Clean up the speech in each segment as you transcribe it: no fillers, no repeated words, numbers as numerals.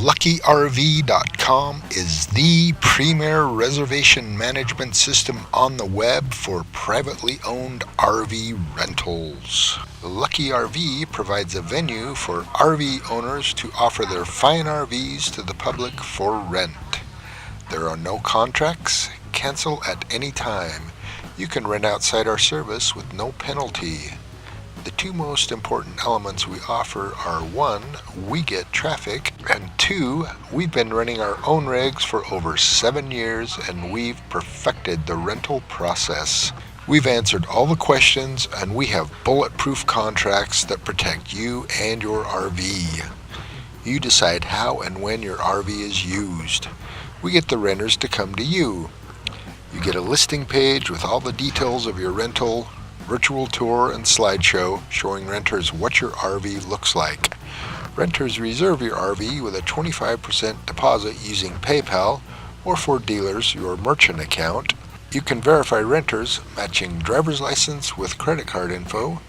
LuckyRV.com is the premier reservation management system on the web for privately owned RV rentals. Lucky RV provides a venue for RV owners to offer their fine RVs to the public for rent. There are no contracts. Cancel at any time. You can rent outside our service with no penalty. The two most important elements we offer are 1, we get traffic, and 2, we've been running our own rigs for over 7 years and we've perfected the rental process. We've answered all the questions and we have bulletproof contracts that protect you and your RV. You decide how and when your RV is used. We get the renters to come to you. You get a listing page with all the details of your rental, virtual tour and slideshow showing renters what your RV looks like. Renters reserve your RV with a 25% deposit using PayPal, or for dealers, your merchant account. You can verify renters matching driver's license with credit card info,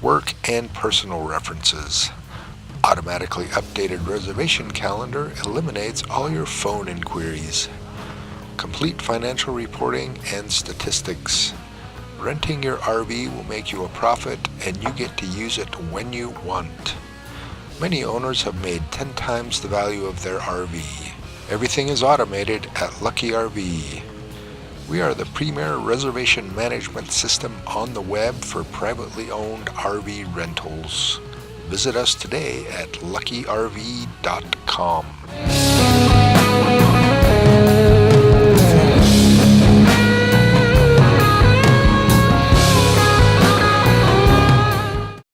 work and personal references. Automatically updated reservation calendar eliminates all your phone inquiries. Complete financial reporting and statistics. Renting your RV will make you a profit and you get to use it when you want. Many owners have made 10 times the value of their RV. Everything is automated at Lucky RV. We are the premier reservation management system on the web for privately owned RV rentals. Visit us today at LuckyRV.com.